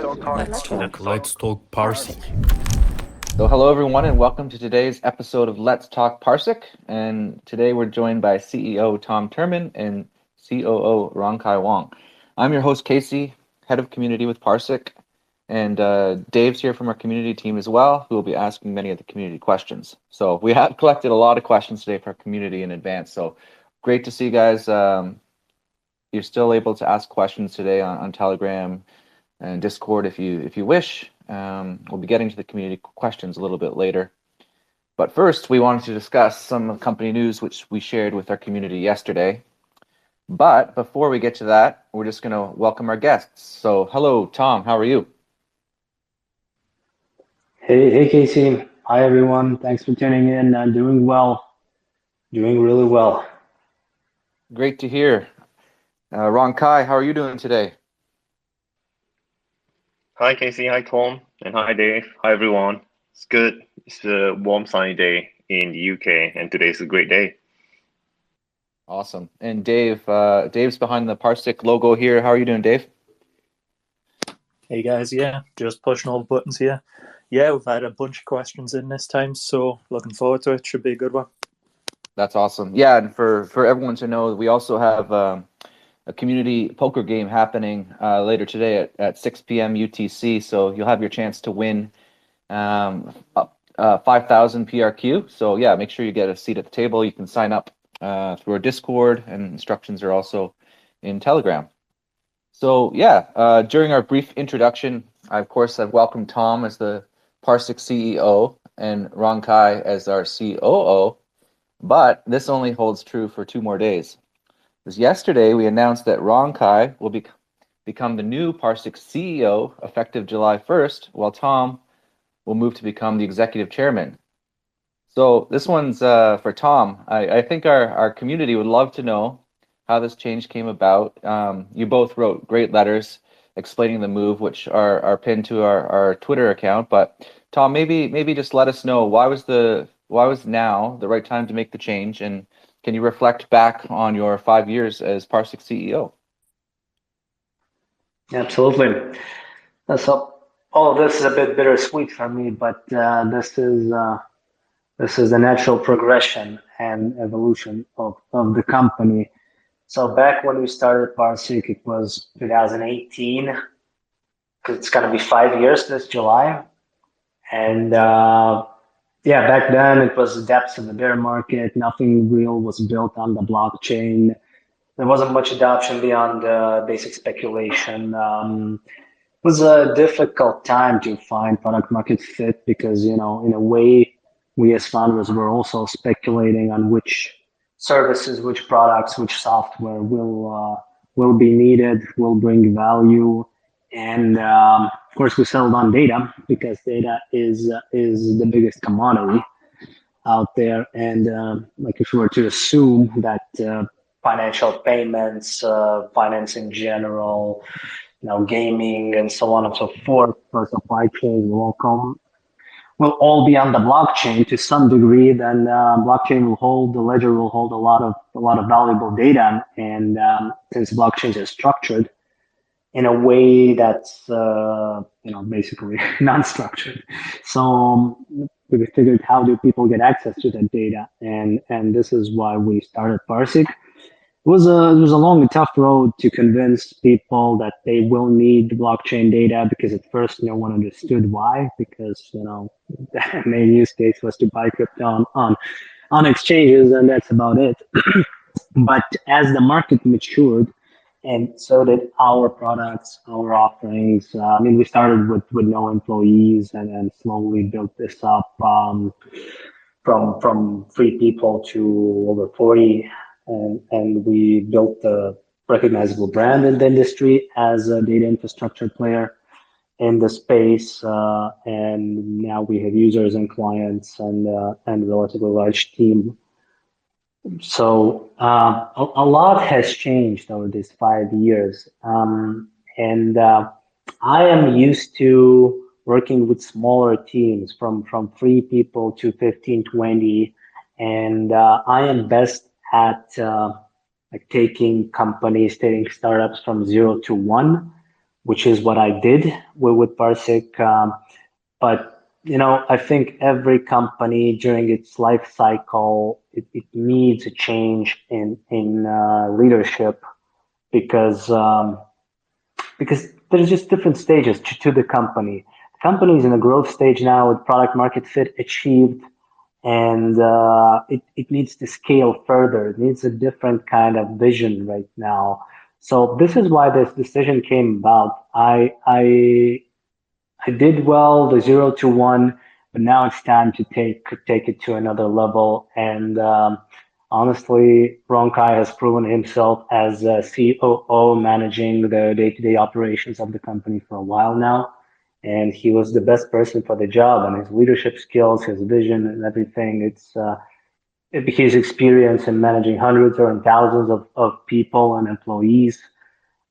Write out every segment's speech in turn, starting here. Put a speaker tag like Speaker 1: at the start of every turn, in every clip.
Speaker 1: Let's talk PARSIQ.
Speaker 2: So hello everyone and welcome to today's episode of Let's Talk PARSIQ. And today we're joined by CEO Tom Turman and COO Rong Kai Wong. I'm your host Casey, head of community with PARSIQ, and Dave's here from our community team as well, who will be asking many of the community questions. So we have collected a lot of questions today for our community in advance. So great to see you guys. You're still able to ask questions today on Telegram and Discord if you wish. We'll be getting to the community questions a little bit later. But first, we wanted to discuss some of the company news which we shared with our community yesterday. But before we get to that, we're just going to welcome our guests. So hello, Tom, how are you?
Speaker 3: Hey, Casey. Hi, everyone. Thanks for tuning in. I'm doing well. Doing really well.
Speaker 2: Great to hear. Rong Kai, how are you doing today?
Speaker 4: Hi Casey, hi Tom, and hi Dave. Hi everyone. It's good. It's a warm sunny day in the UK, and today's a great day.
Speaker 2: Awesome. And Dave, Dave's behind the PARSIQ logo here. How are you doing, Dave?
Speaker 5: Hey guys, yeah, just pushing all the buttons here. Yeah, we've had a bunch of questions in this time, so looking forward to it. Should be a good one.
Speaker 2: That's awesome. Yeah, and for everyone to know, we also have a community poker game happening later today at 6 p.m. UTC. So you'll have your chance to win 5,000 PRQ. So yeah, make sure you get a seat at the table. You can sign up through our Discord, and instructions are also in Telegram. So yeah, during our brief introduction, of course, I've welcomed Tom as the PARSIQ CEO and Rong Kai as our COO, but this only holds true for 2 more days. Because yesterday we announced that Rong Kai will become the new PARSIQ CEO effective July 1st, while Tom will move to become the executive chairman. So this one's for Tom. I think our community would love to know how this change came about. You both wrote great letters explaining the move, which are pinned to our Twitter account. But Tom, maybe just let us know why was now the right time to make the change, and can you reflect back on your 5 years as PARSIQ CEO?
Speaker 3: Absolutely. So all of this is a bit bittersweet for me, but this is the natural progression and evolution of the company. So back when we started PARSIQ, it was 2018. It's going to be 5 years this July, and yeah, back then it was the depths of the bear market. Nothing real was built on the blockchain. There wasn't much adoption beyond basic speculation. It was a difficult time to find product market fit because, in a way, we as founders were also speculating on which services, which products, which software will be needed, will bring value. And of course, we settled on data because data is the biggest commodity out there. And if you were to assume that financial payments, finance in general, gaming, and so on and so forth, for supply chain will all be on the blockchain to some degree, then the ledger will hold a lot of valuable data. And since blockchains are structured in a way that's basically non-structured. So we figured, how do people get access to that data? And this is why we started PARSIQ. It was a long and tough road to convince people that they will need blockchain data, because at first no one understood why, because the main use case was to buy crypto on exchanges, and that's about it. But as the market matured, and so did our products, our offerings. We started with no employees, and slowly built this up from 3 people to over 40, and we built a recognizable brand in the industry as a data infrastructure player in the space. And now we have users and clients and a relatively large team. So a lot has changed over these 5 years, and I am used to working with smaller teams from 3 people to 15, 20, and I am best at taking startups from 0 to 1. which is what I did with PARSIQ. But I think every company during its life cycle, it needs a change in leadership because there's just different stages to the company. The company is in a growth stage now with product market fit achieved, and it needs to scale further. It needs a different kind of vision right now. So this is why this decision came about. I did well the 0 to 1, but now it's time to take it to another level. And honestly, Rong Kai has proven himself as a COO managing the day-to-day operations of the company for a while now. And he was the best person for the job, and his leadership skills, his vision, and everything. His experience in managing hundreds or thousands of people and employees.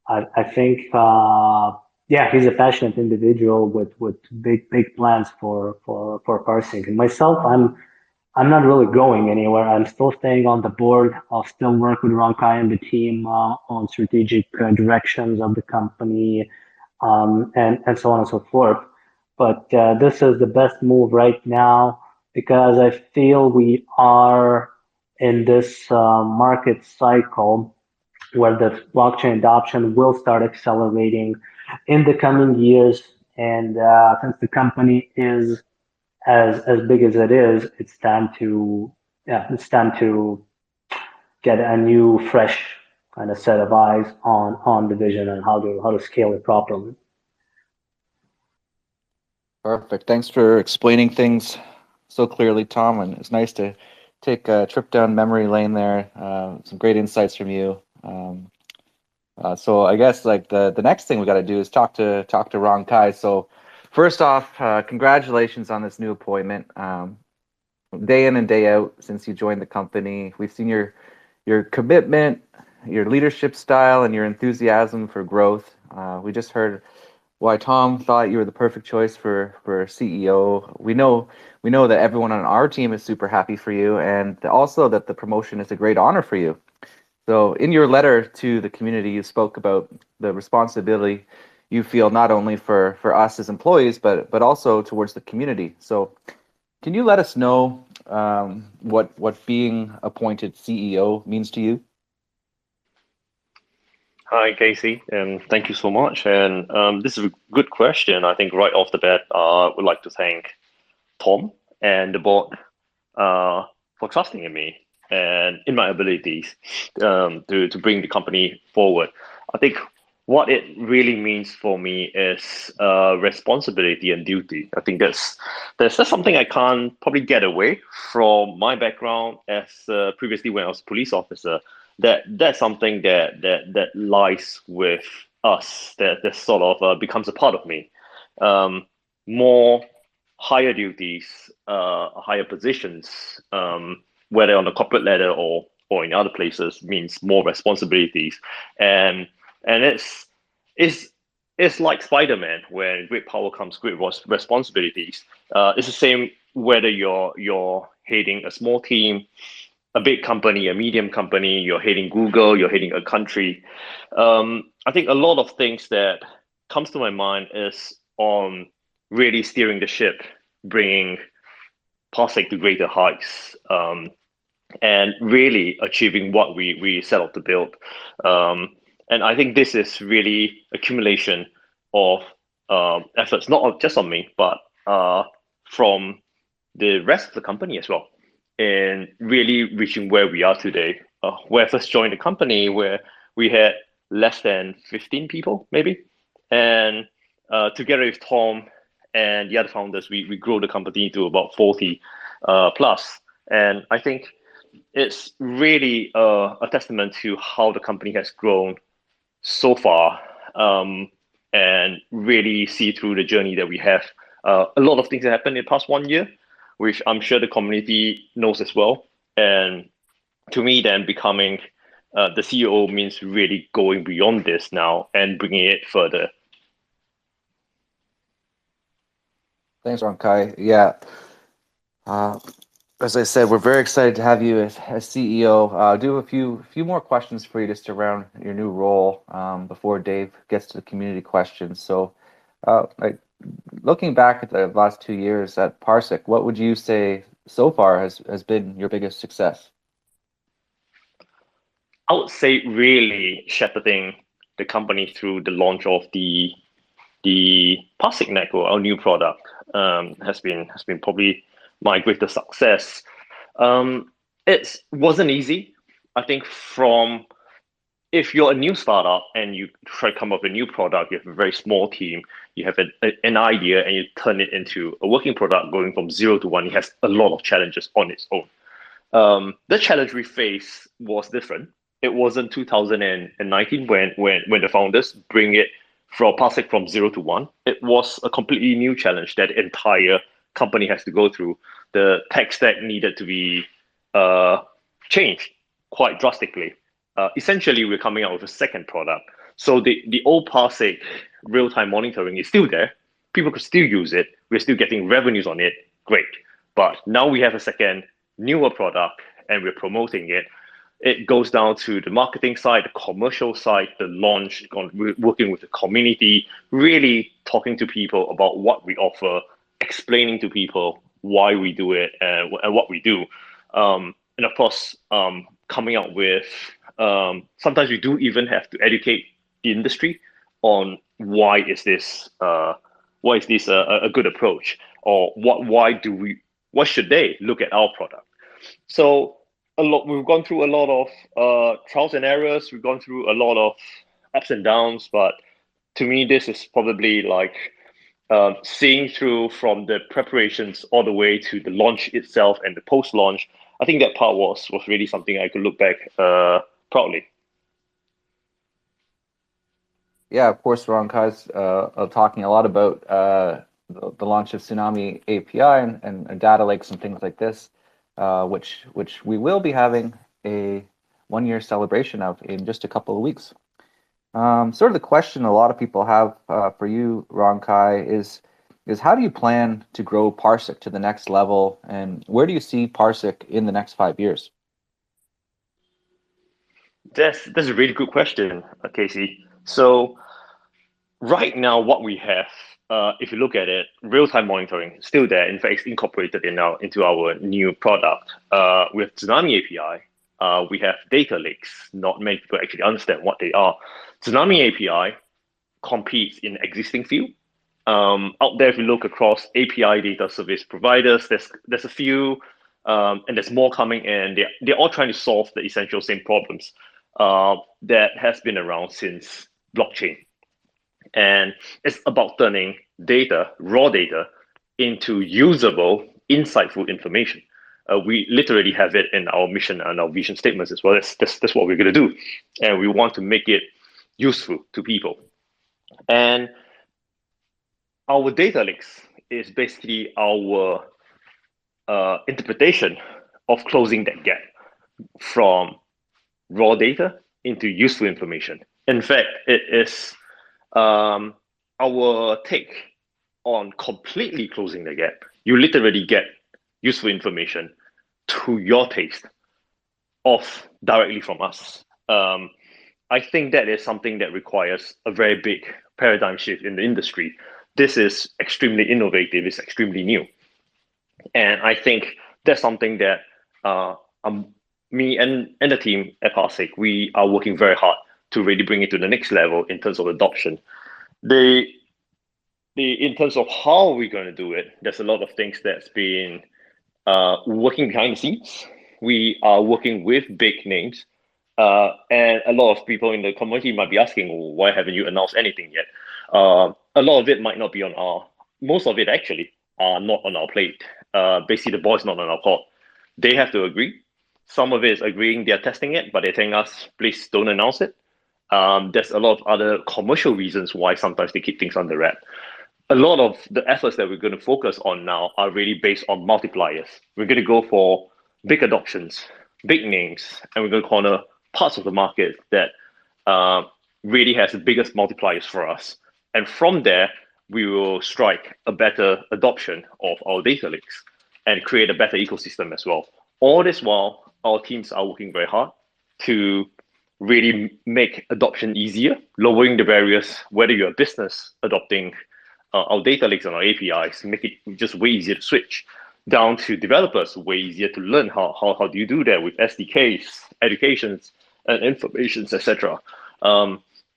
Speaker 3: I think, yeah, he's a passionate individual with big plans for PARSIQ. And myself, I'm not really going anywhere. I'm still staying on the board. I'll still work with Rong Kai and the team on strategic directions of the company, and so on and so forth. But this is the best move right now because I feel we are in this market cycle where the blockchain adoption will start accelerating in the coming years. And since the company is as big as it is, it's time to get a new, fresh kind of set of eyes on the vision and how to scale it properly.
Speaker 2: Perfect. Thanks for explaining things so clearly, Tom. And it's nice to take a trip down memory lane there. Some great insights from you. So I guess like the next thing we got to do is talk to Rong Kai. So first off, congratulations on this new appointment. Day in and day out since you joined the company, we've seen your commitment, your leadership style, and your enthusiasm for growth. We just heard why Tom thought you were the perfect choice for CEO. We know that everyone on our team is super happy for you, and also that the promotion is a great honor for you. So in your letter to the community, you spoke about the responsibility you feel not only for us as employees, but also towards the community. So can you let us know what being appointed CEO means to you?
Speaker 4: Hi, Casey, and thank you so much. And this is a good question. I think right off the bat, I would like to thank Tom and the board for trusting in me and in my abilities to bring the company forward. I think what it really means for me is responsibility and duty. I think that's something I can't probably get away from my background as previously when I was a police officer. That's something that lies with us. That sort of becomes a part of me. More higher duties, higher positions, whether on the corporate ladder or in other places, means more responsibilities, and it's like Spider-Man, when great power comes great responsibilities. It's the same whether you're heading a small team, a big company, a medium company, you're heading Google, you're heading a country. I think a lot of things that comes to my mind is on really steering the ship, bringing PARSIQ to greater heights, and really achieving what we set out to build. And I think this is really accumulation of efforts, not just on me, but from the rest of the company as well, in really reaching where we are today. When I first joined the company, where we had less than 15 people, maybe, and together with Tom and the other founders, we grew the company to about 40 plus. And I think it's really a testament to how the company has grown so far, and really see through the journey that we have. A lot of things that happened in the past 1 year, which I'm sure the community knows as well. And to me, then becoming the CEO means really going beyond this now and bringing it further.
Speaker 2: Thanks, Rong Kai. Yeah. as I said, we're very excited to have you as CEO. I do have a few more questions for you just around your new role before Dave gets to the community questions. So, like looking back at the last 2 years at PARSIQ, what would you say so far has been your biggest success?
Speaker 4: I would say really shepherding the company through the launch of the PARSIQ network, our new product, has been probably my greatest success. It wasn't easy. I think if you're a new startup and you try to come up with a new product, you have a very small team, you have an idea and you turn it into a working product going from 0 to 1, it has a lot of challenges on its own. The challenge we faced was different. It wasn't 2019 when the founders bring it from PARSIQ from 0 to 1. It was a completely new challenge that the entire company has to go through. The tech stack needed to be changed quite drastically. Essentially, we're coming out with a second product. So the old PARSIQ real-time monitoring is still there. People could still use it. We're still getting revenues on it. Great. But now we have a second, newer product, and we're promoting it. It goes down to the marketing side, the commercial side, the launch, working with the community, really talking to people about what we offer, explaining to people why we do it and what we do. And of course, coming out with, sometimes we do even have to educate the industry on why is this a good approach, or why should they look at our product. So we've gone through a lot of trials and errors. We've gone through a lot of ups and downs, but to me, this is probably like seeing through from the preparations all the way to the launch itself and the post-launch. I think that part was really something I could look back proudly.
Speaker 2: Yeah, of course, Rong Kai's talking a lot about the launch of Tsunami API and data lakes and things like this, which we will be having a 1-year celebration of in just a couple of weeks. Sort of the question a lot of people have for you, Rong Kai, is how do you plan to grow PARSIQ to the next level, and where do you see PARSIQ in the next 5 years?
Speaker 4: That's a really good question, Casey. So right now, what we have, if you look at it, real-time monitoring is still there. In fact, it's incorporated into our new product. We have Tsunami API. We have data lakes. Not many people actually understand what they are. Tsunami API competes in existing field. Out there, if you look across API data service providers, there's a few, and there's more coming in. They're all trying to solve the essential same problems that has been around since blockchain. And it's about turning data, raw data, into usable, insightful information. We literally have it in our mission and our vision statements as well. That's what we're going to do. And we want to make it useful to people. And our data lakes is basically our interpretation of closing that gap from raw data into useful information. In fact, it is our take on completely closing the gap. You literally get useful information to your taste directly from us. I think that is something that requires a very big paradigm shift in the industry. This is extremely innovative, it's extremely new. And I think that's something that me and the team at PARSIQ, we are working very hard to really bring it to the next level in terms of adoption. In terms of how we're going to do it, there's a lot of things that's been working behind the scenes. We are working with big names, and a lot of people in the community might be asking, well, why haven't you announced anything yet? A lot of it might not be most of it actually are not on our plate. Basically, the ball's not on our court. They have to agree. Some of it is agreeing they're testing it, but they're telling us, please don't announce it. There's a lot of other commercial reasons why sometimes they keep things under wrap. A lot of the efforts that we're going to focus on now are really based on multipliers. We're going to go for big adoptions, big names, and we're going to corner parts of the market that really has the biggest multipliers for us. And from there, we will strike a better adoption of our data lakes. and create a better ecosystem as well. All this while, our teams are working very hard to really make adoption easier, lowering the barriers, whether you're a business adopting our data lakes and our APIs, make it just way easier to switch, down to developers, way easier to learn how do you do that with SDKs, educations, and informations, etc.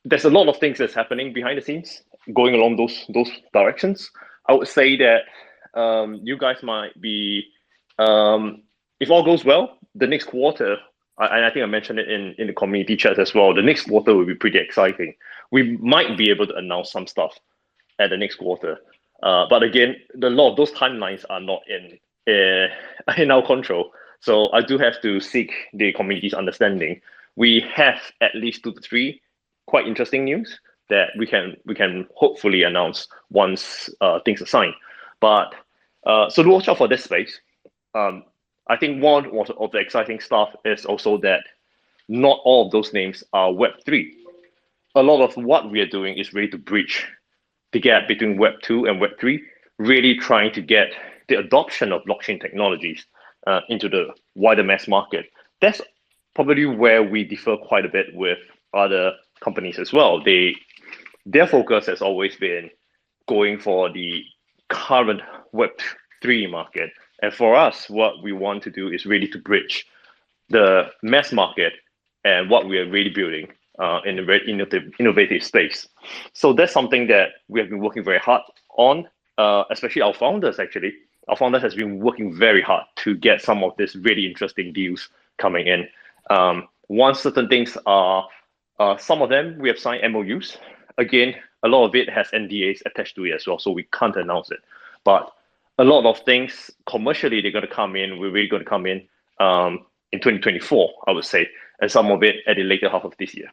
Speaker 4: There's a lot of things that's happening behind the scenes, going along those directions. I would say that you guys might be, if all goes well, the next quarter, and I think I mentioned it in the community chat as well, the next quarter will be pretty exciting. We might be able to announce some stuff at the next quarter. But again, a lot of those timelines are not in our control. So I do have to seek the community's understanding. We have at least 2 to 3 quite interesting news that we can hopefully announce once things are signed. But so to watch out for this space. I think one of the exciting stuff is also that not all of those names are Web3. A lot of what we are doing is really to bridge the gap between Web2 and Web3, really trying to get the adoption of blockchain technologies into the wider mass market. That's probably where we differ quite a bit with other companies as well. Their focus has always been going for the current Web3 market. And for us, what we want to do is really to bridge the mass market and what we are really building in a very innovative space. So that's something that we have been working very hard on, especially our founders, actually. Our founders has been working very hard to get some of these really interesting deals coming in. Once certain things are, some of them we have signed MOUs. Again, a lot of it has NDAs attached to it as well, so we can't announce it. But a lot of things commercially, they're going to come in. We're really going to come in 2024, I would say, and some of it at the later half of this year.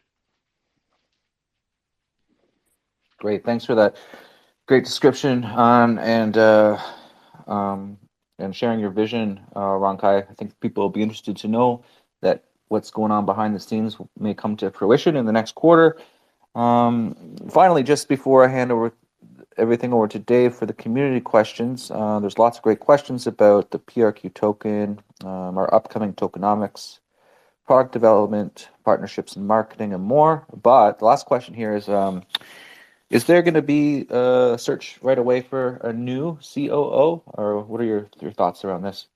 Speaker 2: Great, thanks for that great description and sharing your vision, Rong Kai. I think people will be interested to know that what's going on behind the scenes may come to fruition in the next quarter. Finally, just before I hand everything over to Dave for the community questions, there's lots of great questions about the PRQ token, our upcoming tokenomics, product development, partnerships and marketing, and more. But the last question here is there going to be a search right away for a new COO, or what are your thoughts around this?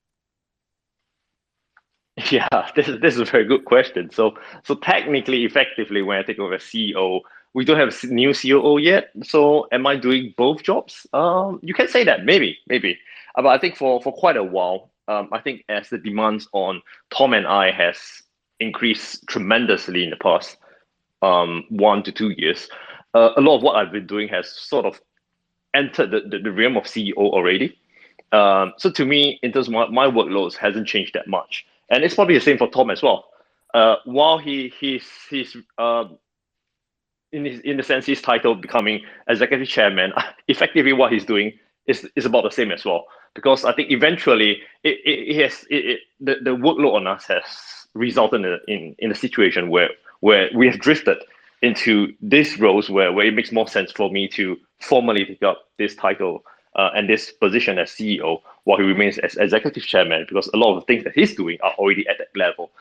Speaker 4: Yeah, this is a very good question. So technically, effectively, when I take over as CEO, we don't have a new COO yet. So am I doing both jobs? You can say that, maybe. But I think for quite a while, I think as the demands on Tom and I has increased tremendously in the past 1 to 2 years, a lot of what I've been doing has sort of entered the realm of CEO already. So to me, in terms of my workloads, hasn't changed that much. And it's probably the same for Tom as well. While he's in the sense his title becoming executive chairman, effectively what he's doing is about the same as well. Because I think eventually the workload on us has resulted in a situation where we have drifted into these roles where it makes more sense for me to formally take up this title and this position as CEO while he remains as executive chairman, because a lot of the things that he's doing are already at that level.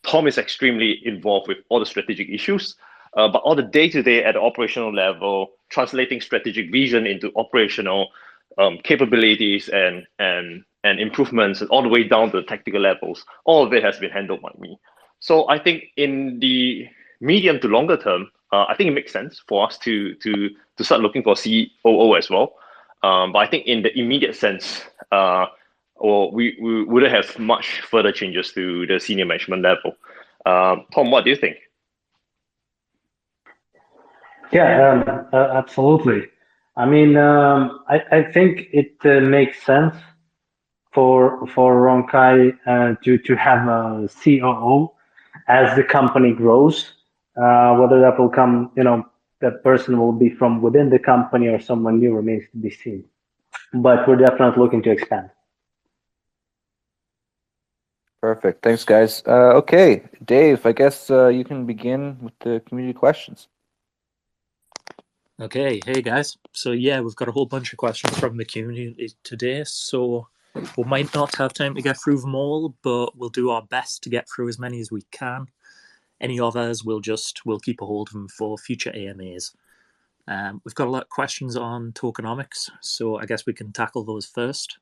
Speaker 4: Tom is extremely involved with all the strategic issues, but all the day-to-day at the operational level, translating strategic vision into operational capabilities and improvements, all the way down to the tactical levels, all of it has been handled by me. So I think in the medium to longer term, I think it makes sense for us to start looking for COO as well. But I think in the immediate sense, we wouldn't have much further changes to the senior management level. Tom, what do you think?
Speaker 3: Yeah, absolutely. I mean, I think it makes sense for Rong Kai to have a COO as the company grows. Whether that will come, that person will be from within the company or someone new remains to be seen. But we're definitely looking to expand.
Speaker 2: Perfect. Thanks, guys. Okay, Dave, I guess you can begin with the community questions.
Speaker 5: Okay, hey guys. So yeah, we've got a whole bunch of questions from the community today. So We might not have time to get through them all, but we'll do our best to get through as many as we can. Any others, we'll keep a hold of them for future AMAs. We've got a lot of questions on tokenomics, so I guess we can tackle those first.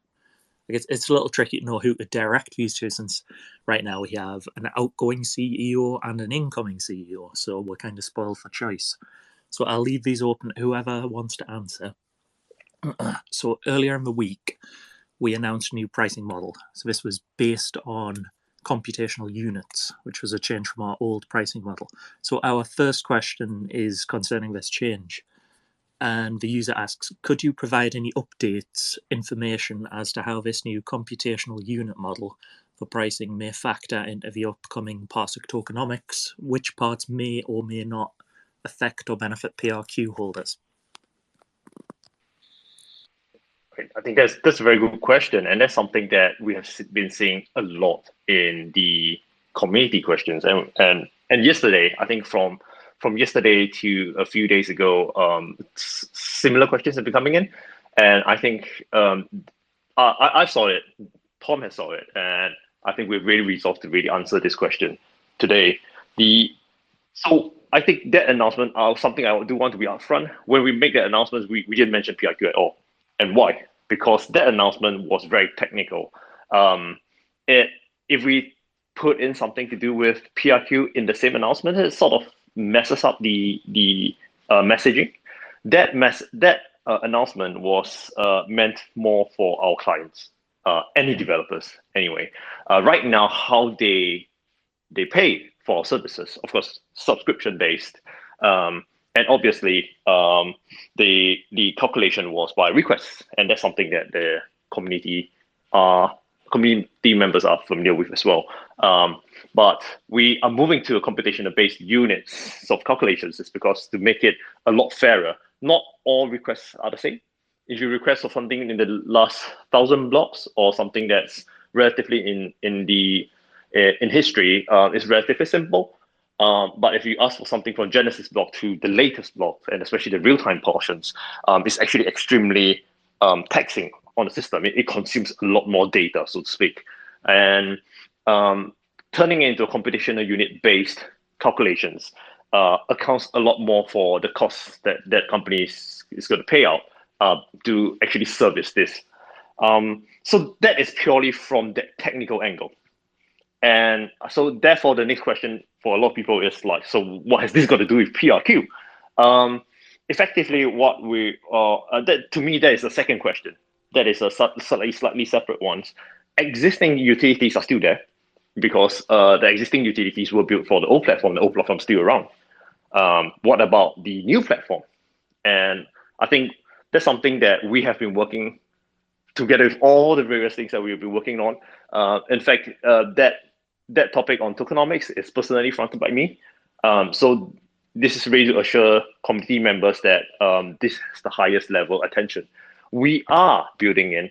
Speaker 5: I guess it's a little tricky to know who to direct these to, since right now we have an outgoing CEO and an incoming CEO, so we're kind of spoiled for choice. So I'll leave these open to whoever wants to answer. So earlier in the week, we announced a new pricing model. So this was based on computational units, which was a change from our old pricing model. So our first question is concerning this change. And the user asks, could you provide any updates, information as to how this new computational unit model for pricing may factor into the upcoming PARSIQ tokenomics? Which parts may or may not affect or benefit PRQ holders?
Speaker 4: I think that's a very good question, and that's something that we have been seeing a lot in the community questions. And yesterday, I think from yesterday to a few days ago, similar questions have been coming in, and I think I saw it, Tom has saw it, and I think we've really resolved to really answer this question today. So I think that announcement, something I do want to be upfront. When we make that announcement, we didn't mention PRQ at all. And why? Because that announcement was very technical. If we put in something to do with PRQ in the same announcement, it sort of messes up the messaging. That announcement was meant more for our clients, any developers anyway. Right now, how they pay for our services, of course, subscription based. And obviously, the calculation was by requests, and that's something that the community members are familiar with as well. But we are moving to a computational-based units of calculations. It's because to make it a lot fairer, not all requests are the same. If you request for something in the last 1,000 blocks or something that's relatively in history, it's relatively simple. But if you ask for something from Genesis block to the latest block, and especially the real-time portions, it's actually extremely taxing on the system. It consumes a lot more data, so to speak. And turning it into a computational unit-based calculations accounts a lot more for the costs that company is going to pay out to actually service this. So that is purely from the technical angle. And so therefore, the next question for a lot of people is like, so what has this got to do with PRQ? Effectively, what to me, that is a second question. That is a slightly separate one. Existing utilities are still there because the existing utilities were built for the old platform. The old platform is still around. What about the new platform? And I think that's something that we have been working together with all the various things that we've been working on. In fact, that topic on tokenomics is personally fronted by me. So this is really to assure community members that this has the highest level attention. We are building in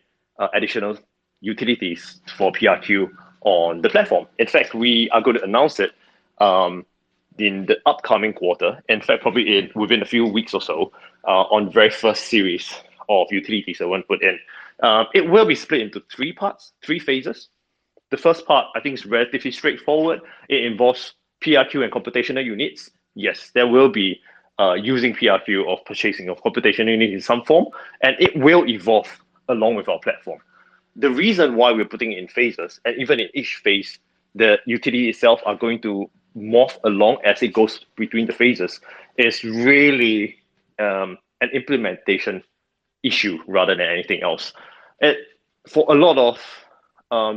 Speaker 4: additional utilities for PRQ on the platform. In fact, we are going to announce it in the upcoming quarter. In fact, probably within a few weeks or so, on the very first series of utilities that we'll put in. It will be split into three parts, three phases. The first part, I think, is relatively straightforward. It involves PRQ and computational units. Yes, there will be using PRQ of purchasing of computational units in some form, and it will evolve along with our platform. The reason why we're putting it in phases, and even in each phase, the utility itself are going to morph along as it goes between the phases, is really an implementation issue rather than anything else. For a lot of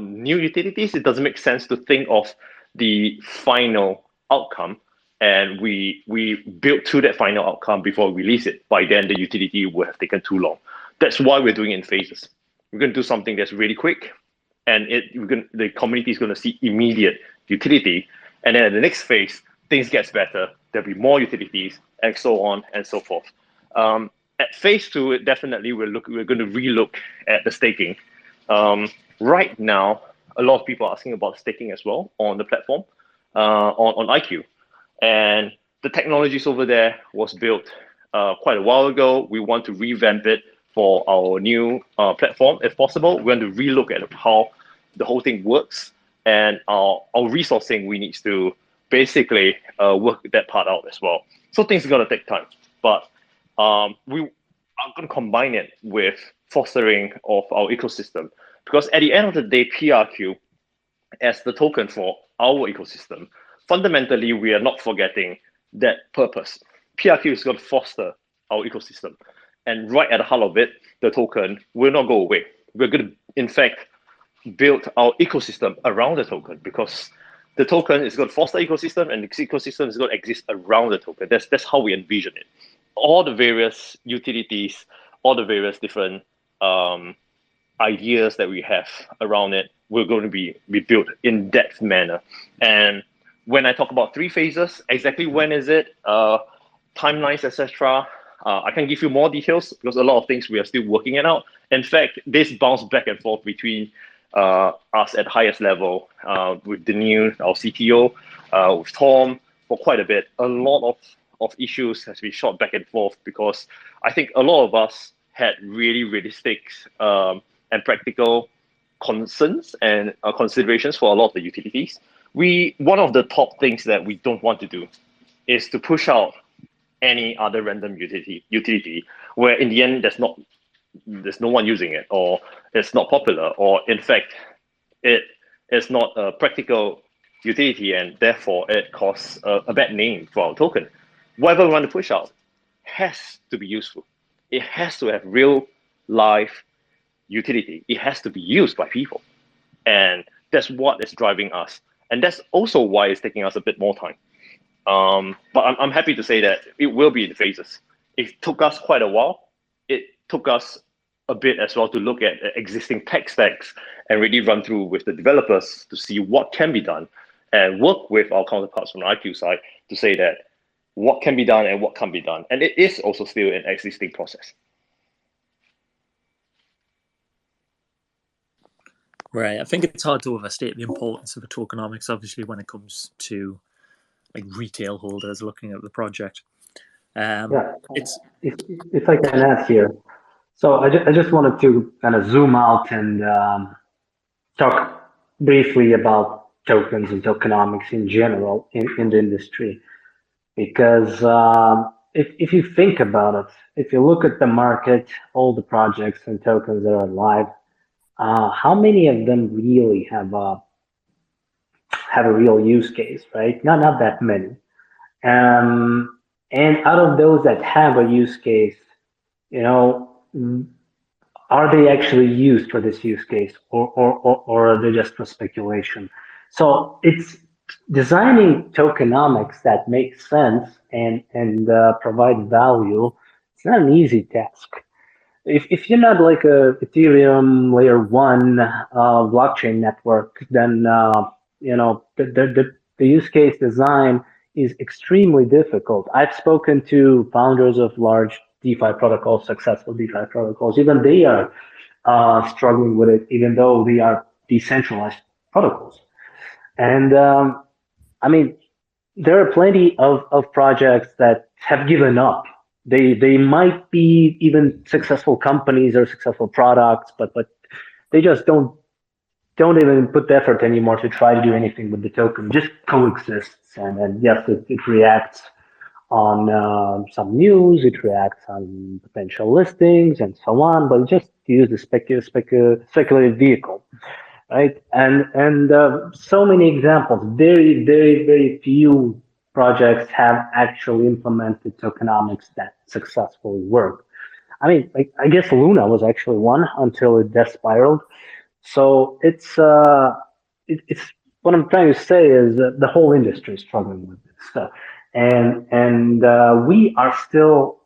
Speaker 4: new utilities, it doesn't make sense to think of the final outcome, and we build to that final outcome before we release it. By then, the utility will have taken too long. That's why we're doing it in phases. We're going to do something that's really quick, and the community is going to see immediate utility. And then at the next phase, things gets better. There'll be more utilities, and so on and so forth. At phase 2, definitely we're going to relook at the staking. Right now, a lot of people are asking about staking as well on the platform, on IQ. And the technologies over there was built quite a while ago. We want to revamp it for our new platform. If possible, we want to relook at how the whole thing works, and our resourcing, we need to basically work that part out as well. So things are going to take time, but we are going to combine it with fostering of our ecosystem, because at the end of the day, PRQ as the token for our ecosystem, fundamentally, we are not forgetting that purpose. PRQ is going to foster our ecosystem. And right at the heart of it, the token will not go away. We're going to, in fact, build our ecosystem around the token, because the token is going to foster ecosystem, and the ecosystem is going to exist around the token. That's how we envision it. All the various utilities, all the various different ideas that we have around it, we're going to be built in that manner. And when I talk about 3 phases, exactly when is it, timelines, etc., I can give you more details, because a lot of things we are still working it out. In fact, this bounce back and forth between us at highest level with Daniel, our CTO, with Tom, for quite a bit. A lot of issues has been shot back and forth, because I think a lot of us had really realistic and practical concerns and considerations for a lot of the utilities. One of the top things that we don't want to do is to push out any other random utility where in the end there's no one using it, or it's not popular, or in fact it is not a practical utility, and therefore it causes a bad name for our token. Whatever we want to push out has to be useful. It has to have real life utility. It has to be used by people, and that's what is driving us, and that's also why it's taking us a bit more time. But I'm happy to say that it will be in phases. It took us quite a while. It took us a bit as well to look at existing tech stacks and really run through with the developers to see what can be done, and work with our counterparts from the IQ side to say that what can be done and what can't be done. And it is also still an existing process.
Speaker 5: Right. I think it's hard to overstate the importance of the tokenomics, obviously, when it comes to like retail holders looking at the project. It's
Speaker 3: if I can add here. So I just wanted to kind of zoom out and talk briefly about tokens and tokenomics in general in the industry. Because if you think about it, if you look at the market, all the projects and tokens that are live, how many of them really have a real use case, right? Not that many. And out of those that have a use case, are they actually used for this use case, or are they just for speculation? So it's designing tokenomics that makes sense and provide value. It's not an easy task. If you're not like a Ethereum layer 1 blockchain network, then the use case design is extremely difficult. I've spoken to founders of large DeFi protocols, successful DeFi protocols. Even they are struggling with it, even though they are decentralized protocols. And I mean, there are plenty of projects that have given up. They might be even successful companies or successful products, but they just don't even put the effort anymore to try to do anything with the token. Just coexists, and yes, it reacts on some news, it reacts on potential listings and so on, but just use the speculative vehicle, right? And so many examples. Very few projects have actually implemented tokenomics that successfully work. I mean, I guess Luna was actually one until it death spiraled. So it's what I'm trying to say is that the whole industry is struggling with this stuff, and we are still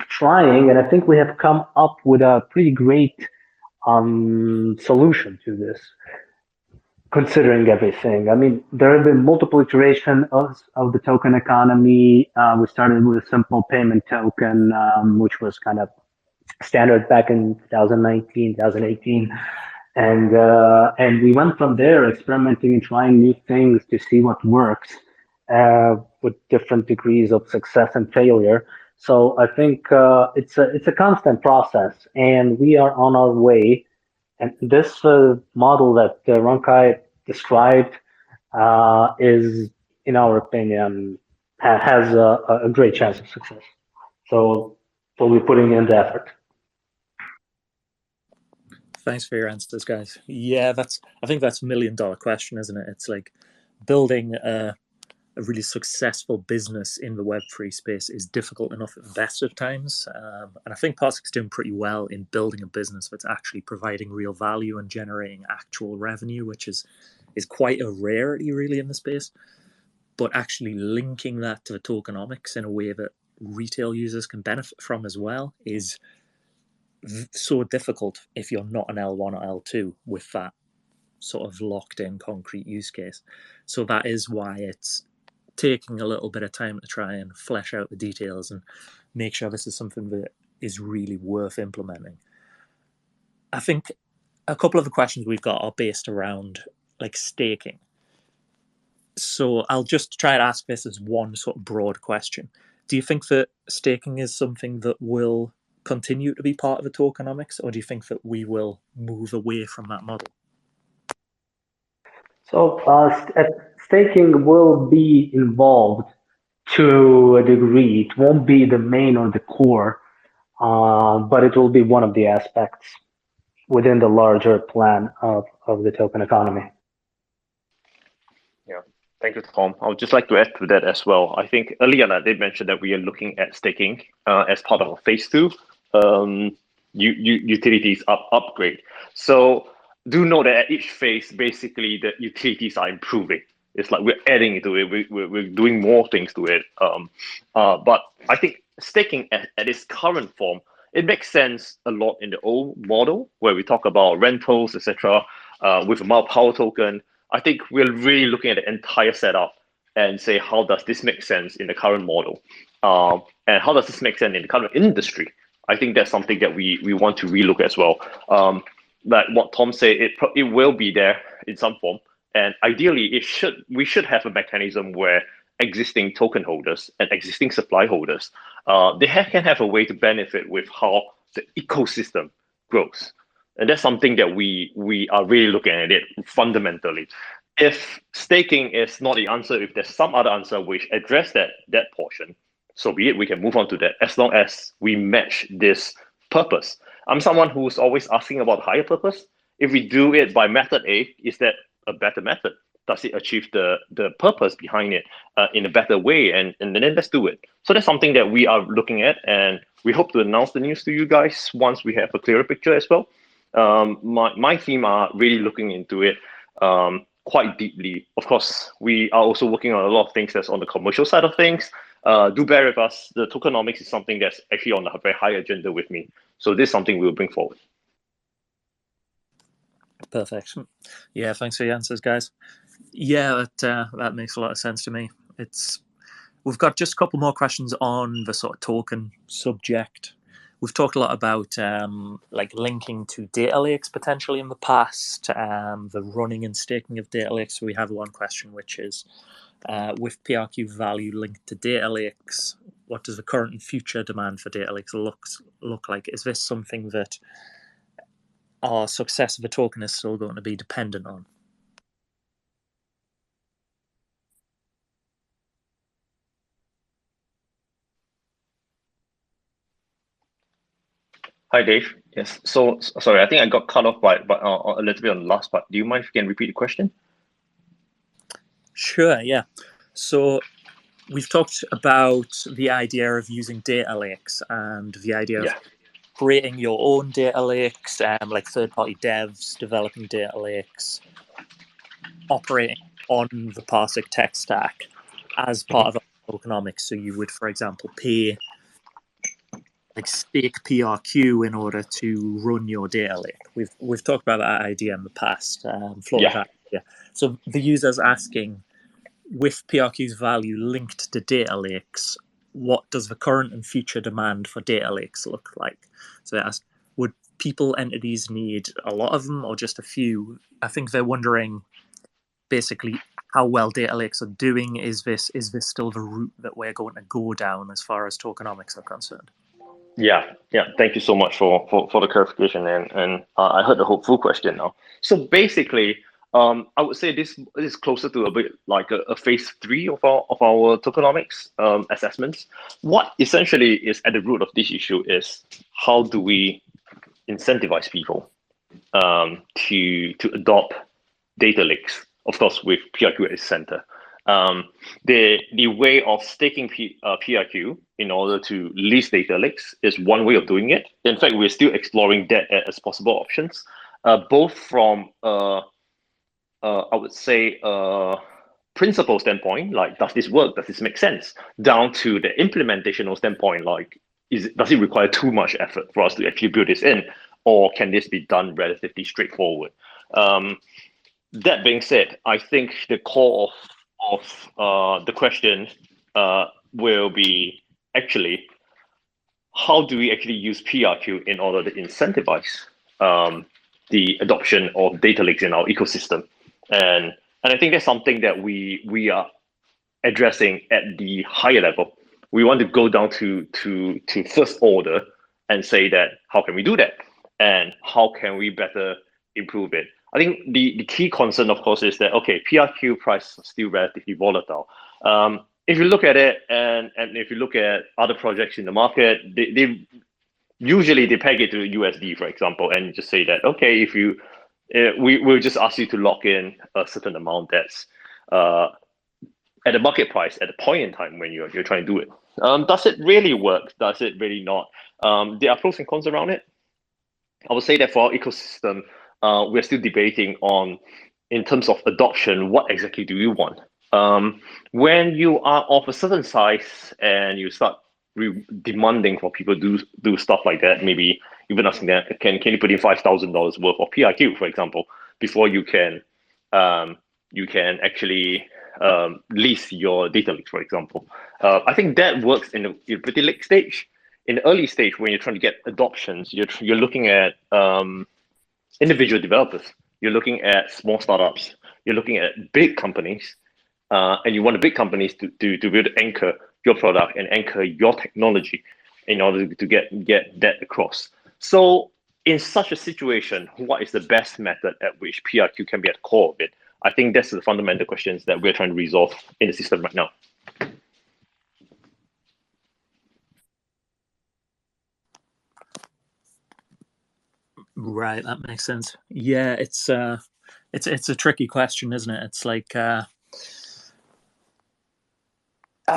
Speaker 3: trying, and I think we have come up with a pretty great solution to this, considering everything. I mean, there have been multiple iterations of the token economy. We started with a simple payment token, which was kind of standard back in 2019, 2018. And we went from there, experimenting and trying new things to see what works with different degrees of success and failure. So I think it's a constant process, and we are on our way. And this model that Rong Kai described is, in our opinion, has a great chance of success. So we'll be putting in the effort.
Speaker 5: Thanks for your answers, guys. Yeah, I think that's $1 million question, isn't it? It's like building a really successful business in the Web3 space is difficult enough at the best of times. And I think PARSIQ's doing pretty well in building a business that's actually providing real value and generating actual revenue, which is quite a rarity really in the space. But actually linking that to the tokenomics in a way that retail users can benefit from as well is so difficult if you're not an L1 or L2 with that sort of locked in concrete use case. So that is why it's taking a little bit of time to try and flesh out the details and make sure this is something that is really worth implementing. I think a couple of the questions we've got are based around like staking. So I'll just try to ask this as one sort of broad question. Do you think that staking is something that will continue to be part of the tokenomics, or do you think that we will move away from that model?
Speaker 3: So staking will be involved to a degree. It won't be the main or the core, but it will be one of the aspects within the larger plan of the token economy.
Speaker 4: Yeah, thank you, Tom. I would just like to add to that as well. I think earlier I did mention that we are looking at staking as part of phase 2 utilities upgrade. So do know that at each phase, basically the utilities are improving. It's like we're adding to it. We're doing more things to it. But I think staking at its current form, it makes sense a lot in the old model where we talk about rentals, etc. With a power token. I think we're really looking at the entire setup and say, how does this make sense in the current model? And how does this make sense in the current industry? I think that's something that we want to relook as well. Like what Tom said, it will be there in some form. And ideally, we should have a mechanism where existing token holders and existing supply holders, they can have a way to benefit with how the ecosystem grows. And that's something that we are really looking at it fundamentally. If staking is not the answer, if there's some other answer which address that portion, so be it, we can move on to that as long as we match this purpose. I'm someone who's always asking about higher purpose. If we do it by method A, is that a better method? Does it achieve the purpose behind it in a better way? And then let's do it. So that's something that we are looking at, and we hope to announce the news to you guys once we have a clearer picture as well. My team are really looking into it quite deeply. Of course, we are also working on a lot of things that's on the commercial side of things. Do bear with us. The tokenomics is something that's actually on a very high agenda with me. So this is something we'll bring forward.
Speaker 5: Perfect. Yeah, thanks for your answers, guys. Yeah, that makes a lot of sense to me. We've got just a couple more questions on the sort of token subject. We've talked a lot about like linking to data lakes potentially in the past, the running and staking of data lakes. So we have one question, which is, with PRQ value linked to data lakes, what does the current and future demand for data lakes look like? Is this something that our success of a token is still going to be dependent on?
Speaker 4: Hi, Dave. Yes. So sorry, I think I got cut off by a little bit on the last part. Do you mind if you can repeat the question?
Speaker 5: Sure. Yeah. So we've talked about the idea of using data lakes and the idea of creating your own data lakes, like third-party devs developing data lakes, operating on the PARSIQ tech stack as part of tokenomics. So you would, for example, pay like stake PRQ in order to run your data lake. We've talked about that idea in the past. That idea. So the user's asking, with PRQ's value linked to data lakes, what does the current and future demand for data lakes look like? So they ask, would people entities need a lot of them or just a few? I think they're wondering, basically, how well data lakes are doing. Is this still the route that we're going to go down as far as tokenomics are concerned?
Speaker 4: Yeah. Thank you so much for the clarification, and I heard the full question now. So basically, I would say this is closer to a bit like a phase 3 of our tokenomics assessments. What essentially is at the root of this issue is how do we incentivize people to adopt data lakes, of course, with PRQ at its center. The way of staking PRQ in order to lease data lakes is one way of doing it. In fact, we're still exploring that as possible options, both from I would say principle standpoint, like does this work? Does this make sense? Down to the implementational standpoint, like does it require too much effort for us to actually build this in, or can this be done relatively straightforward? That being said, I think the core of the question will be actually how do we actually use PRQ in order to incentivize the adoption of data lakes in our ecosystem, and I think that's something that we are addressing at the higher level. We want to go down to first order and say that how can we do that, and how can we better improve it. I think the key concern, of course, is that, okay, PRQ prices are still relatively volatile. If you look at it, and if you look at other projects in the market, they usually peg it to USD, for example, and just say that, okay, if you, we'll just ask you to lock in a certain amount that's at the market price at the point in time when you're trying to do it. Does it really work? Does it really not? There are pros and cons around it. I would say that for our ecosystem, we're still debating on, in terms of adoption, what exactly do you want? When you are of a certain size and you start demanding for people to do stuff like that, maybe even asking them, can you put in $5,000 worth of PRQ, for example, before you can actually lease your data lakes, for example. I think that works in the pretty late stage. In the early stage, when you're trying to get adoptions, you're looking at individual developers. You're looking at small startups. You're looking at big companies, and you want the big companies to be able to anchor your product and anchor your technology in order to get that across. So in such a situation, what is the best method at which PRQ can be at the core of it? I think that's the fundamental questions that we're trying to resolve in the system right now.
Speaker 5: Right, that makes sense. Yeah, it's a tricky question, isn't it? It's like I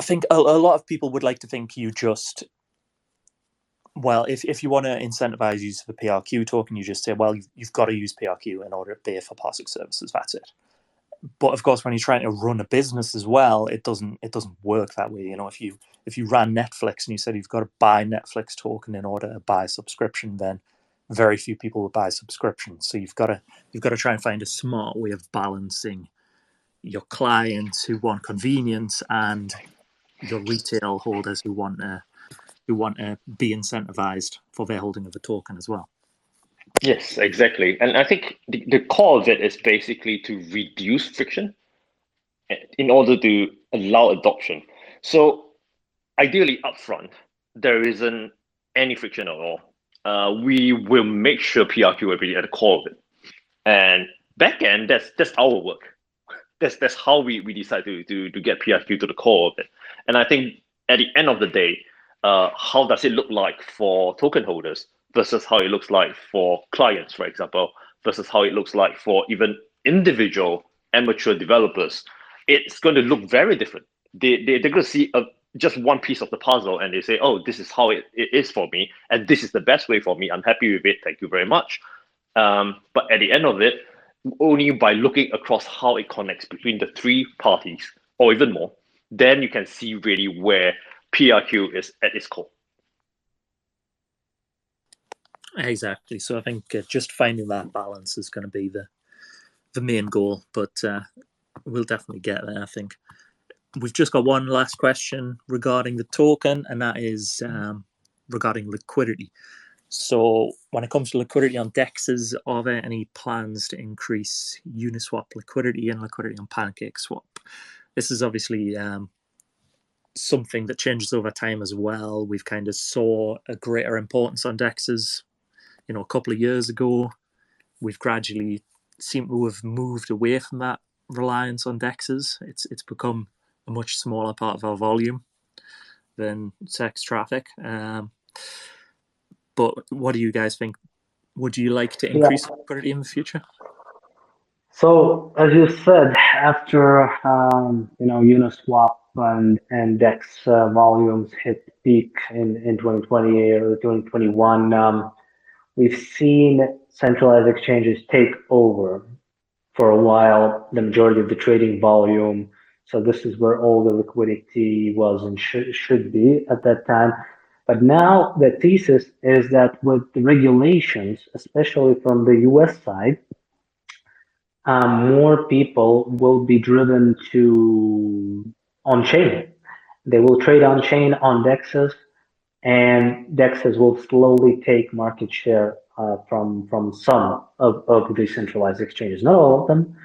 Speaker 5: think a lot of people would like to think you just, well, if you want to incentivize use of the PRQ token, you just say, well, you've got to use PRQ in order to pay for PARSIQ services. That's it. But of course, when you're trying to run a business as well, it doesn't work that way. You know, if you ran Netflix and you said you've got to buy Netflix token in order to buy a subscription, then very few people would buy a subscription. So you've got to try and find a smart way of balancing your clients who want convenience and your retail holders who want to be incentivized for their holding of the token as well.
Speaker 4: Yes, exactly. And I think the core of it is basically to reduce friction in order to allow adoption. So ideally upfront, there isn't any friction at all. We will make sure PRQ will be at the core of it. And backend, that's our work. That's how we decide to get PRQ to the core of it. And I think at the end of the day, how does it look like for token holders versus how it looks like for clients, for example, versus how it looks like for even individual amateur developers? It's going to look very different. They're going to see just one piece of the puzzle and they say, oh, this is how it is for me, and this is the best way for me. I'm happy with it. Thank you very much. But at the end of it, only by looking across how it connects between the three parties or even more, then you can see really where PRQ is at its core.
Speaker 5: Exactly. So I think just finding that balance is going to be the main goal, but we'll definitely get there, I think. We've just got one last question regarding the token, and that is regarding liquidity. So when it comes to liquidity on DEXs, are there any plans to increase Uniswap liquidity and liquidity on PancakeSwap? This is obviously something that changes over time as well. We've kind of saw a greater importance on DEXs, a couple of years ago. We've gradually seemed to have moved away from that reliance on DEXs. It's become a much smaller part of our volume than sex traffic. But what do you guys think? Would you like to increase liquidity in the future?
Speaker 3: So as you said, after Uniswap and DEX volumes hit peak in 2020 or 2021, we've seen centralized exchanges take over for a while the majority of the trading volume. So this is where all the liquidity was and should be at that time. But now the thesis is that with the regulations, especially from the US side, more people will be driven to on-chain. They will trade on-chain on DEXs, and DEXs will slowly take market share from some of the centralized exchanges. Not all of them,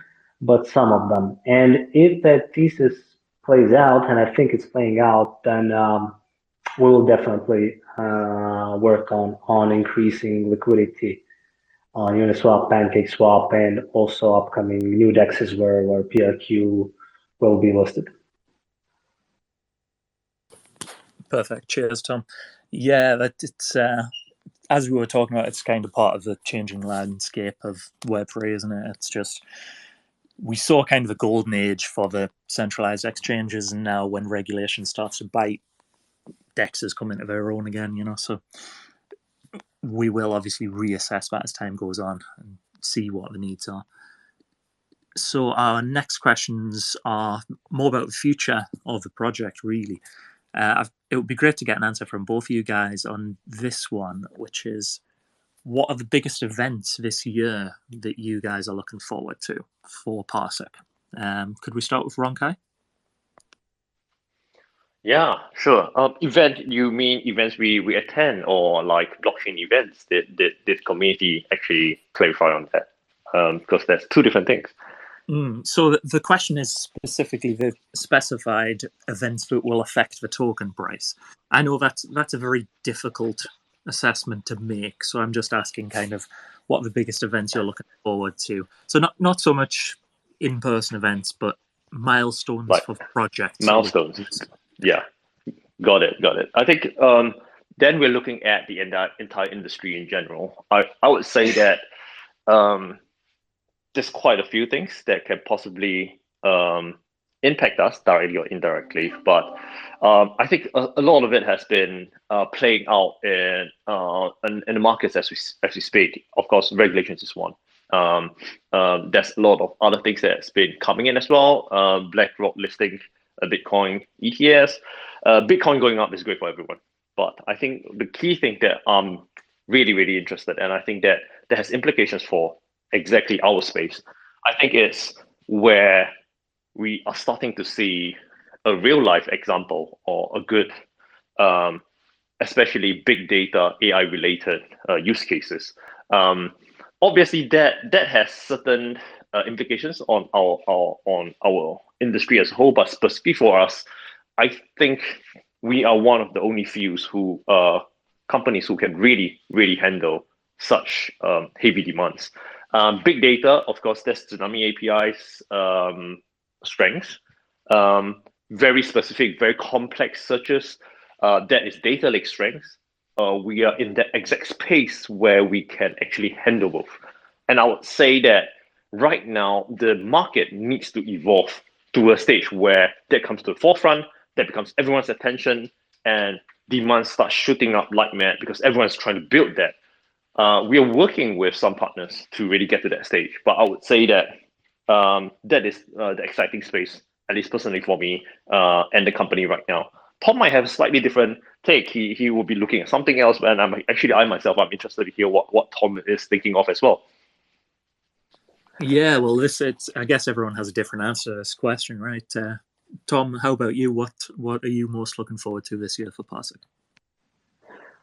Speaker 3: but some of them. And if that thesis plays out, and I think it's playing out, then we will definitely work on increasing liquidity on Uniswap, PancakeSwap, and also upcoming new DEXs where PRQ will be listed.
Speaker 5: Perfect. Cheers, Tom. Yeah, that it's as we were talking about, it's kind of part of the changing landscape of Web3, isn't it? It's just we saw kind of a golden age for the centralized exchanges, and now when regulation starts to bite, DEXs come into their own again. So we will obviously reassess that as time goes on and see what the needs are. So our next questions are more about the future of the project, really. It would be great to get an answer from both of you guys on this one, which is, what are the biggest events this year that you guys are looking forward to for PARSIQ? Could we start with Rong Kai?
Speaker 4: Yeah, sure. Event, you mean events we attend, or like blockchain events? Did community actually clarify on that? Because that's two different things.
Speaker 5: So the question is specifically the specified events that will affect the token price. I know that's a very difficult assessment to make, so I'm just asking kind of what are the biggest events you're looking forward to. So not so much in-person events, but milestones for projects.
Speaker 4: Milestones. Yeah, got it. I think then we're looking at the entire industry in general. I would say that there's quite a few things that can possibly impact us directly or indirectly, but I think a lot of it has been playing out in the markets as we speak. Of course, regulations is one. There's a lot of other things that's been coming in as well. BlackRock listing a Bitcoin ETFs. Bitcoin going up is great for everyone, but I think the key thing that I'm really interested in, and I think that has implications for exactly our space, I think it's where we are starting to see a real life example or a good, especially big data AI related use cases. Obviously, that has certain implications on our industry as a whole, but specifically for us, I think we are one of the only few companies who can really handle such heavy demands. Big data, of course, there's Tsunami API's strengths. Very specific, very complex searches. That is data lake strengths. We are in the exact space where we can actually handle both. And I would say that right now, the market needs to evolve to a stage where that comes to the forefront, that becomes everyone's attention, and demand starts shooting up like mad because everyone's trying to build that. We are working with some partners to really get to that stage, but I would say that that is the exciting space, at least personally for me and the company right now. Tom might have a slightly different take. He will be looking at something else, and I myself, I'm interested to hear what Tom is thinking of as well.
Speaker 5: Yeah, well, I guess everyone has a different answer to this question, right? Tom, how about you? What are you most looking forward to this year for PARSIQ?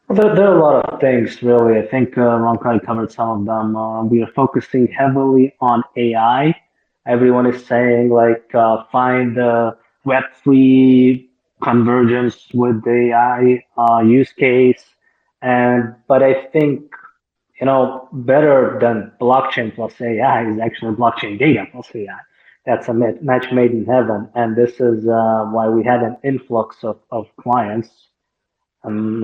Speaker 3: Well, there are a lot of things, really. I think Rong Kai covered some of them. We are focusing heavily on AI. Everyone is saying, like, find the Web3 convergence with the AI use case. But I think, better than blockchain plus AI is actually blockchain data plus AI. That's a match made in heaven. And this is why we had an influx of clients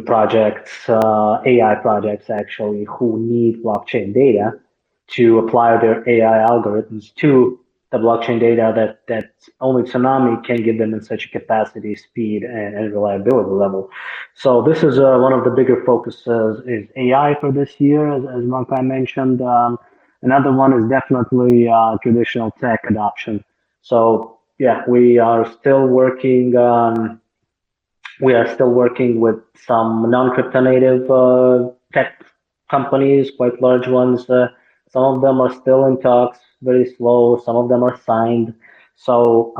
Speaker 3: projects, AI projects actually, who need blockchain data to apply their AI algorithms to the blockchain data that only Tsunami can give them in such a capacity, speed, and reliability level. So this is one of the bigger focuses is AI for this year, as Rong Kai mentioned. Another one is definitely traditional tech adoption. So yeah, we are still working with some non-crypto native tech companies, quite large ones. Some of them are still in talks, very slow. Some of them are signed. So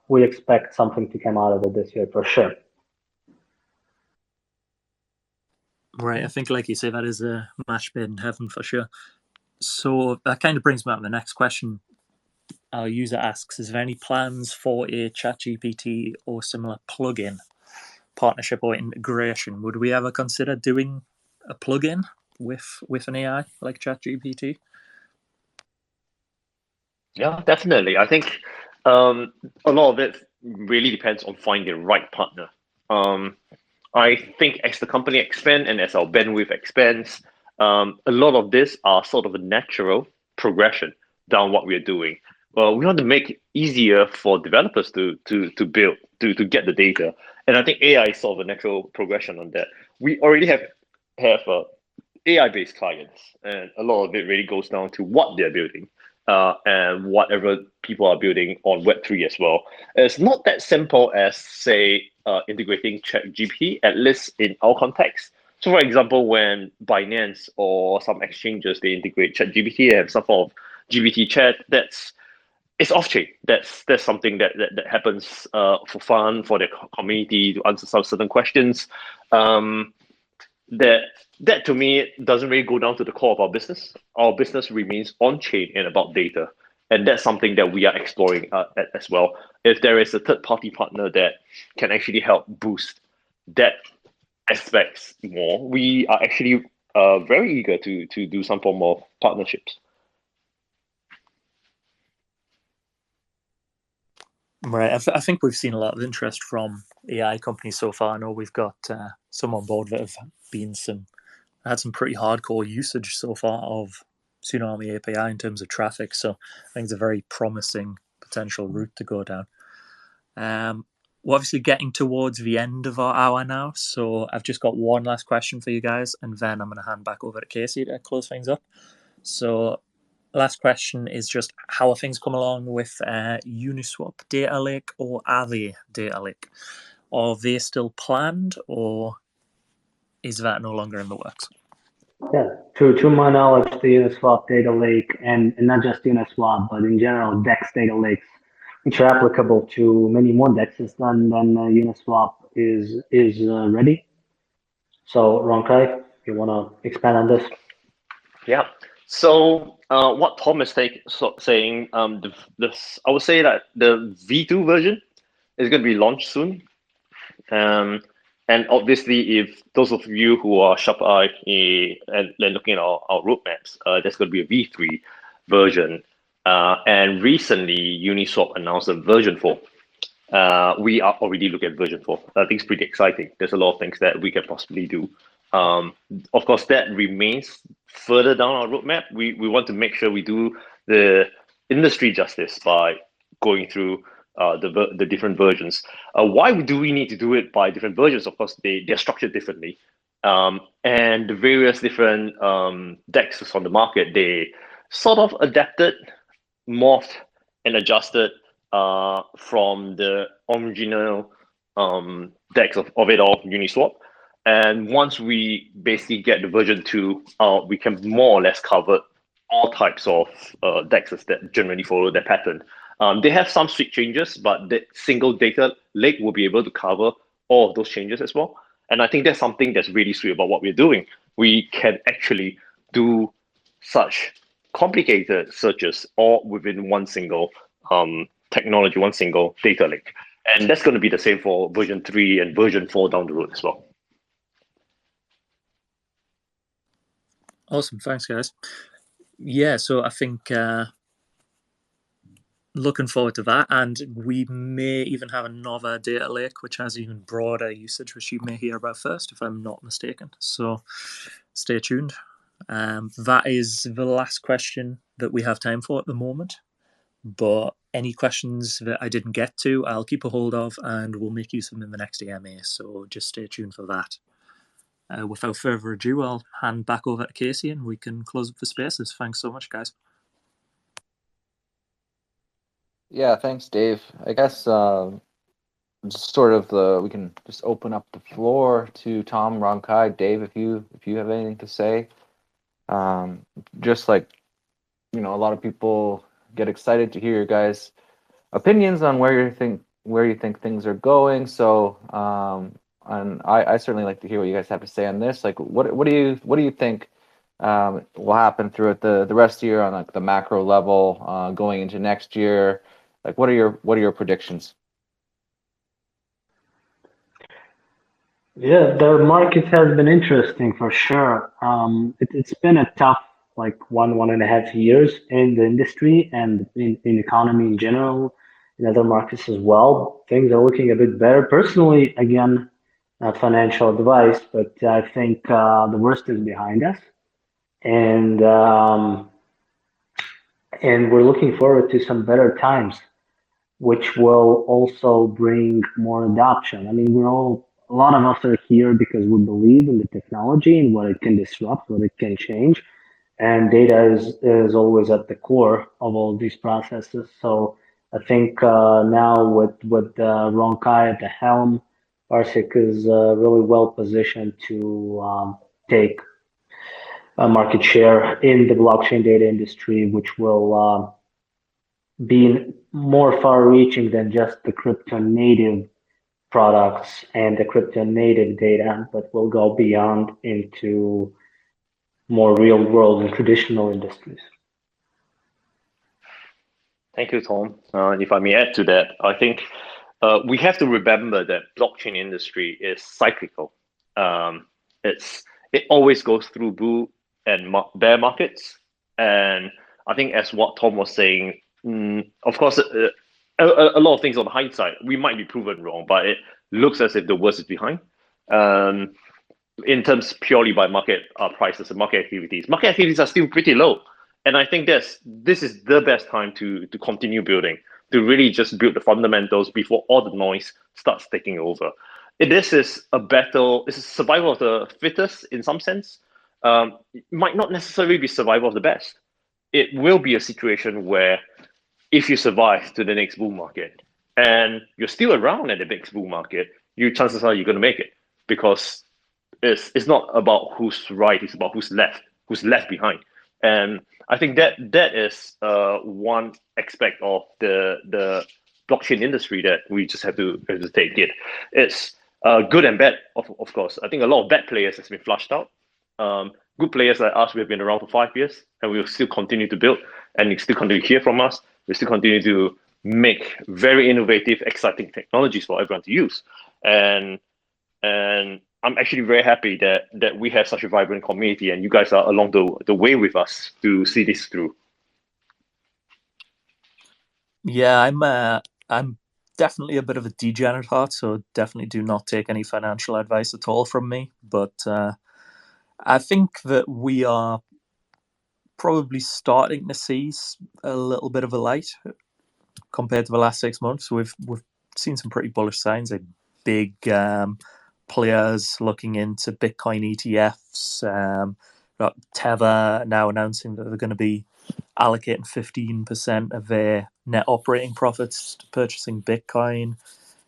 Speaker 3: we expect something to come out of it this year for sure.
Speaker 5: Right, I think, like you say, that is a match made in heaven for sure. So that kind of brings me up to the next question. Our user asks, is there any plans for a ChatGPT or similar plugin partnership or integration? Would we ever consider doing a plugin with an AI like ChatGPT?
Speaker 4: Yeah, definitely. I think a lot of it really depends on finding the right partner. I think as the company expands and as our bandwidth expands, a lot of this are sort of a natural progression down what we're doing. We want to make it easier for developers to build, to get the data. And I think AI is sort of a natural progression on that. We already have AI-based clients, and a lot of it really goes down to what they're building. And whatever people are building on Web3 as well. It's not that simple as, say, integrating ChatGPT, at least in our context. So, for example, when Binance or some exchanges, they integrate ChatGPT and some form of GPT chat, it's off-chain. That's something that happens for fun, for the community to answer some certain questions. That to me doesn't really go down to the core of our business. Our business remains on chain and about data, and that's something that we are exploring as well. If there is a third party partner that can actually help boost that aspects more, we are actually very eager to do some form of partnerships.
Speaker 5: Right, I think we've seen a lot of interest from AI companies so far. I know we've got some on board that have had some pretty hardcore usage so far of Tsunami API in terms of traffic. So I think it's a very promising potential route to go down. We're obviously getting towards the end of our hour now, so I've just got one last question for you guys, and then I'm going to hand back over to Casey to close things up. So last question is just, how are things come along with Uniswap data lake or Aave data lake? Are they still planned, or is that no longer in the works?
Speaker 3: Yeah, to my knowledge, the Uniswap data lake, and not just Uniswap, but in general, DEX data lakes, which are applicable to many more DEXs than Uniswap, is ready. So, Rong Kai, you want to expand on this?
Speaker 4: Yeah. So what Tom is saying, I would say that the V2 version is going to be launched soon. And obviously, if those of you who are sharp-eyed and looking at our roadmaps, there's going to be a V3 version. And recently, Uniswap announced a version 4. We are already looking at version 4. I think it's pretty exciting. There's a lot of things that we can possibly do. Of course, that remains further down our roadmap. We want to make sure we do the industry justice by going through the different versions. Why do we need to do it by different versions? Of course, they're structured differently. And the various different DEXs on the market, they sort of adapted, morphed, and adjusted from the original DEX of it all, Uniswap. And once we basically get the version 2, we can more or less cover all types of DEXs that generally follow that pattern. They have some sweet changes, but the single data lake will be able to cover all of those changes as well. And I think that's something that's really sweet about what we're doing. We can actually do such complicated searches all within one single technology, one single data lake. And that's going to be the same for version 3 and version 4 down the road as well.
Speaker 5: Awesome. Thanks, guys. Yeah, so I think looking forward to that. And we may even have another data lake, which has even broader usage, which you may hear about first, if I'm not mistaken. So stay tuned. That is the last question that we have time for at the moment. But any questions that I didn't get to, I'll keep a hold of, and we'll make use of them in the next AMA. So just stay tuned for that. Without further ado, I'll hand back over to Casey, and we can close up the spaces. Thanks so much, guys.
Speaker 2: Yeah, thanks, Dave. I guess just sort of we can just open up the floor to Tom, Rong Kai, Dave, if you have anything to say. Just like, a lot of people get excited to hear your guys' opinions on where you think things are going. So, and I certainly like to hear what you guys have to say on this. Like, what do you think will happen throughout the rest of the year on like the macro level, going into next year? Like, what are your predictions?
Speaker 3: Yeah, the market has been interesting for sure. It's been a tough like 1.5 years in the industry and in economy in general, in other markets as well. Things are looking a bit better. Personally, again, not financial advice, but I think the worst is behind us, and we're looking forward to some better times, which will also bring more adoption. I mean, a lot of us are here because we believe in the technology and what it can disrupt, what it can change. And data is always at the core of all these processes. So I think now with Rong Kai at the helm, PARSIQ is really well positioned to take a market share in the blockchain data industry, which will be more far-reaching than just the crypto native products and the crypto native data, but will go beyond into more real world and traditional industries.
Speaker 4: Thank you, Tom. If I may add to that, I think we have to remember that blockchain industry is cyclical. It always goes through bull and bear markets, and I think as what Tom was saying, of course, a lot of things on hindsight, we might be proven wrong, but it looks as if the worst is behind. In terms purely by market prices and market activities are still pretty low. And I think this is the best time to continue building, to really just build the fundamentals before all the noise starts taking over. This is a battle, it's a survival of the fittest in some sense. It might not necessarily be survival of the best. It will be a situation where if you survive to the next bull market and you're still around at the next bull market, chances are you're going to make it, because it's not about who's right, it's about who's left behind. And I think that is one aspect of the blockchain industry that we just have to take it. It's good and bad, of course. I think a lot of bad players has been flushed out. Good players like us, we've been around for 5 years, and we'll still continue to build, and you still continue to hear from us. We still continue to make very innovative, exciting technologies for everyone to use. And I'm actually very happy that we have such a vibrant community, and you guys are along the way with us to see this through.
Speaker 5: Yeah, I'm definitely a bit of a degenerate heart, so definitely do not take any financial advice at all from me. But I think that we are probably starting to see a little bit of a light compared to the last 6 months. We've seen some pretty bullish signs, like big players looking into Bitcoin ETFs. Got Tether now announcing that they're going to be allocating 15% of their net operating profits to purchasing Bitcoin.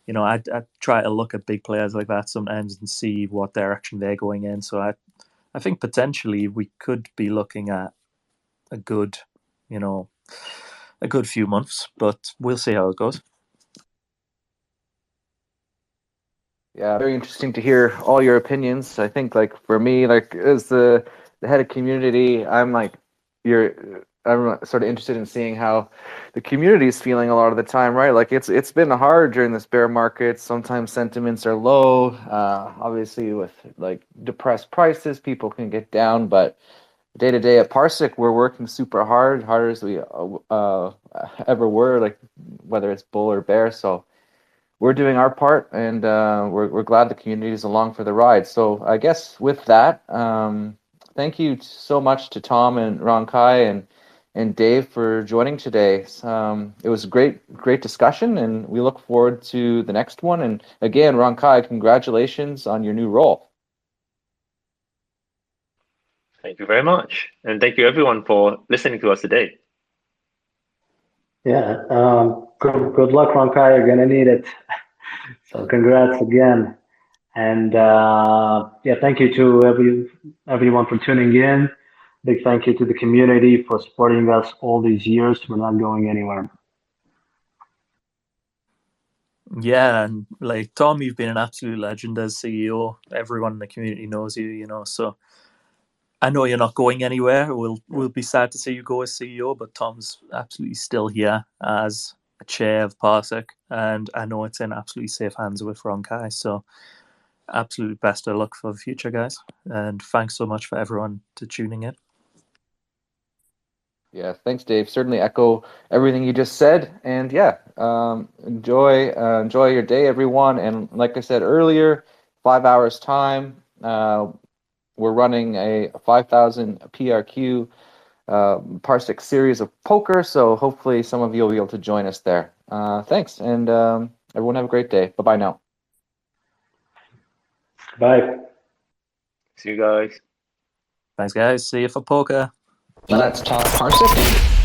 Speaker 5: I try to look at big players like that sometimes and see what direction they're going in. So I think potentially we could be looking at a good few months, but we'll see how it goes.
Speaker 2: Yeah, very interesting to hear all your opinions. I think, like, for me, like, as the head of community, I'm sort of interested in seeing how the community is feeling a lot of the time, right? Like, it's been hard during this bear market. Sometimes sentiments are low. Obviously, with like depressed prices, people can get down. But day to day at PARSIQ, we're working super hard, harder as we ever were, like whether it's bull or bear. So we're doing our part, and we're glad the community is along for the ride. So I guess with that, thank you so much to Tom and Rong Kai and Dave for joining today. It was a great discussion, and we look forward to the next one. And again, Rong Kai, congratulations on your new role.
Speaker 4: Thank you very much. And thank you everyone for listening to us today.
Speaker 3: Yeah, good luck, Rong Kai. You're gonna need it. So congrats again. And yeah, thank you to everyone for tuning in. Big thank you to the community for supporting us all these years. We're not going anywhere.
Speaker 5: Yeah, and like Tom, you've been an absolute legend as CEO. Everyone in the community knows you, you know. So I know you're not going anywhere. We'll be sad to see you go as CEO, but Tom's absolutely still here as a chair of PARSIQ, and I know it's in absolutely safe hands with Rong Kai. So absolutely best of luck for the future, guys, and thanks so much for everyone to tuning in.
Speaker 2: Yeah, thanks, Dave. Certainly echo everything you just said. And yeah, enjoy your day, everyone. And like I said earlier, 5 hours time, we're running a 5,000 PRQ PARSIQ series of poker. So hopefully some of you will be able to join us there. Thanks, and everyone have a great day. Bye-bye now.
Speaker 3: Bye.
Speaker 4: See you guys.
Speaker 5: Thanks, guys. See you for poker.
Speaker 2: Let's talk PARSIQ.